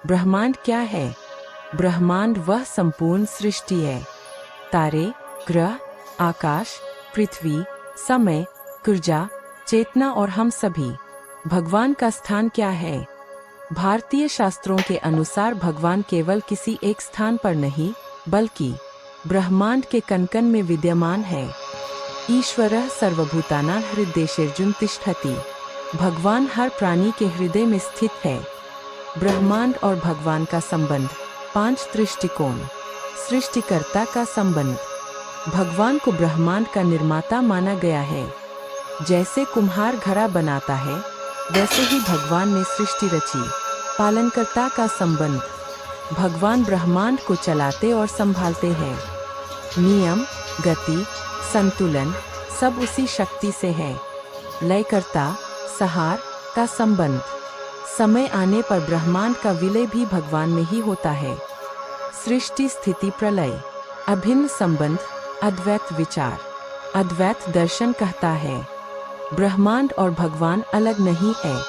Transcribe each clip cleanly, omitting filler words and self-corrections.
ब्रह्मांड क्या है? ब्रह्मांड वह संपूर्ण सृष्टि है। तारे, ग्रह, आकाश, पृथ्वी, समय, ऊर्जा, चेतना और हम सभी। भगवान का स्थान क्या है? भारतीय शास्त्रों के अनुसार भगवान केवल किसी एक स्थान पर नहीं, बल्कि ब्रह्मांड के कण-कण में विद्यमान है। ईश्वरः सर्वभूतानां हृदयेषु तिष्ठति। भगवान हर प्राणी के हृदय में स्थित है। ब्रह्मांड और भगवान का संबंध। 5 दृष्टिकोण। सृष्टिकर्ता का संबंध। भगवान को ब्रह्मांड का निर्माता माना गया है। जैसे कुम्हार घड़ा बनाता है, वैसे ही भगवान ने सृष्टि रची। पालनकर्ता का संबंध। भगवान ब्रह्मांड को चलाते और संभालते हैं। नियम, गति, संतुलन सब उसी शक्ति से है। लयकर्ता, संहार का संबंध। समय आने पर ब्रह्मांड का विलय भी भगवान में ही होता है। सृष्टि, स्थिति, प्रलय। अभिन्न संबंध, अद्वैत विचार। अद्वैत दर्शन कहता है ब्रह्मांड और भगवान अलग नहीं है।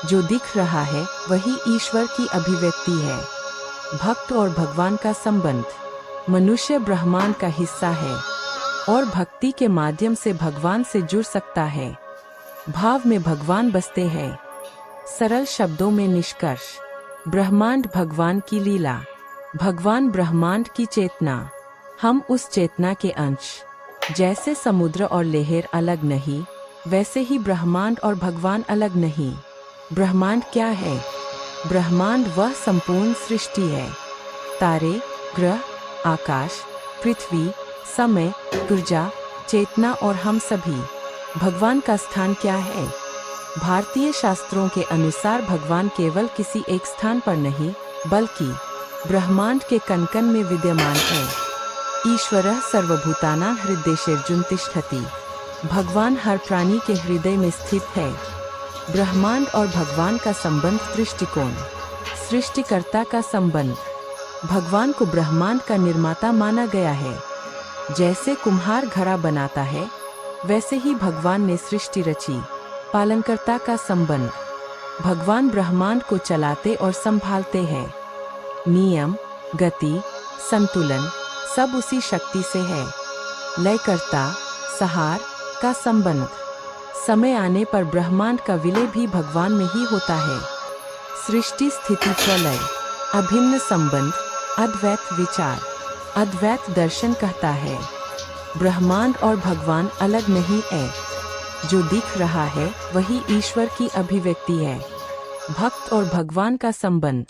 जो दिख रहा है वही ईश्वर की अभिव्यक्ति है। भक्त और भगवान का संबंध। मनुष्य ब्रह्मांड का हिस्सा है और भक्ति के माध्यम से भगवान से जुड़ सकता है। भाव में भगवान बसते हैं। सरल शब्दों में निष्कर्ष। ब्रह्मांड भगवान की लीला। भगवान ब्रह्मांड की चेतना। हम उस चेतना के अंश। जैसे समुद्र और लहर अलग नहीं, वैसे ही ब्रह्मांड और भगवान अलग नहीं। ब्रह्मांड क्या है? ब्रह्मांड वह संपूर्ण सृष्टि है। तारे, ग्रह, आकाश, पृथ्वी, समय, ऊर्जा, चेतना और हम सभी। भगवान का स्थान क्या है? भारतीय शास्त्रों के अनुसार भगवान केवल किसी एक स्थान पर नहीं, बल्कि ब्रह्मांड के कण-कण में विद्यमान है। ईश्वरः सर्वभूतानां हृदयेषु तिष्ठति। भगवान हर प्राणी के हृदय में स्थित है। ब्रह्मांड और भगवान का संबंध। दृष्टिकोण। सृष्टिकर्ता का संबंध। भगवान को ब्रह्मांड का निर्माता माना गया है। जैसे कुम्हार घड़ा बनाता है, वैसे ही भगवान ने सृष्टि रची। पालनकर्ता का संबंध। भगवान ब्रह्मांड को चलाते और संभालते हैं। नियम, गति, संतुलन सब उसी शक्ति से है। लयकर्ता, संहार का संबंध। समय आने पर ब्रह्मांड का विलय भी भगवान में ही होता है। सृष्टि, स्थिति, प्रलय। अभिन्न संबंध, अद्वैत विचार। अद्वैत दर्शन कहता है ब्रह्मांड और भगवान अलग नहीं है। जो दिख रहा है वही ईश्वर की अभिव्यक्ति है। भक्त और भगवान का संबंध।